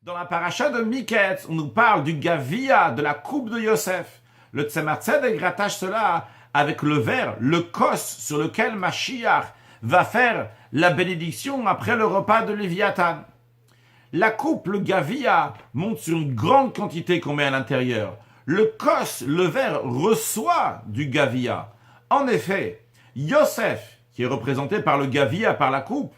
Dans la paracha de Miketz, on nous parle du Gavia, de la coupe de Yosef. Le Tzemar Tzedek rattache cela avec le verre, le kos, sur lequel Mashiach va faire la bénédiction après le repas de Léviathan. La coupe, le Gavia, monte sur une grande quantité qu'on met à l'intérieur. Le kos, le verre, reçoit du Gavia. En effet, Yosef, qui est représenté par le Gavia, par la coupe,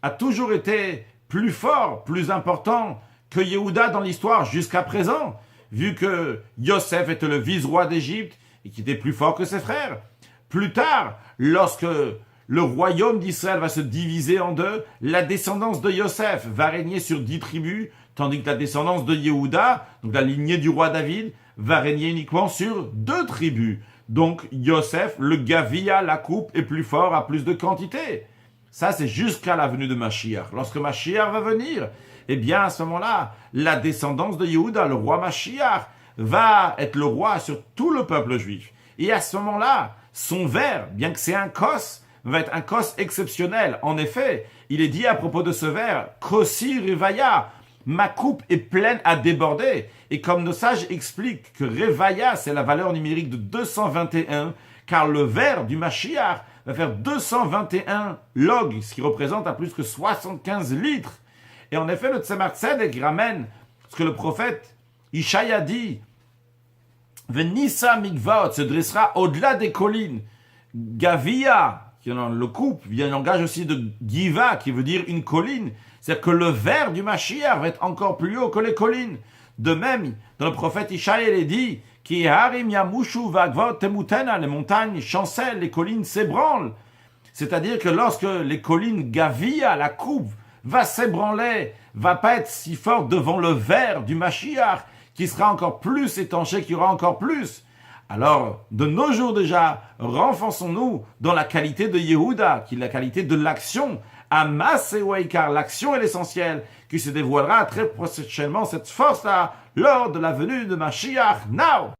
a toujours été plus fort, plus important que Yehuda dans l'histoire jusqu'à présent, vu que Yosef était le vice-roi d'Égypte et qui était plus fort que ses frères. Plus tard, lorsque le royaume d'Israël va se diviser en deux, la descendance de Yosef va régner sur 10 tribus, tandis que la descendance de Yehuda, donc la lignée du roi David, va régner uniquement sur 2 tribus. Donc Yosef, le Gavia, la coupe, est plus fort à plus de quantité. Ça, c'est jusqu'à la venue de Mashiach. Lorsque Mashiach va venir, eh bien, à ce moment-là, la descendance de Yehuda, le roi Mashiach, va être le roi sur tout le peuple juif. Et à ce moment-là, son verre, bien que c'est un kos, va être un kos exceptionnel. En effet, il est dit à propos de ce verre, Kosi Revaya, ma coupe est pleine à déborder. Et comme nos sages expliquent que Revaya, c'est la valeur numérique de 221, car le verre du Mashiach va faire 221 logs, ce qui représente à plus que 75 litres. Et en effet, le Tzemar Tzedek ramène ce que le prophète Ishaïa dit. Venissa Mikvaot se dressera au-delà des collines. Gavia, qui est dans le coupe, vient un langage aussi de Giva, qui veut dire une colline. C'est-à-dire que le verre du Mashiach va être encore plus haut que les collines. De même, dans le prophète Ishaïa, il est dit Ki harim yamushu vagvot temutena, les montagnes chancellent, les collines s'ébranlent. C'est-à-dire que lorsque les collines Gavia, la coupe, va s'ébranler, va pas être si forte devant le verre du Mashiach, qui sera encore plus étanché, qui aura encore plus. Alors, de nos jours déjà, renforçons-nous dans la qualité de Yehuda, qui est la qualité de l'action. Amas et Waikar, l'action est l'essentiel, qui se dévoilera très prochainement cette force-là lors de la venue de Mashiach. Now!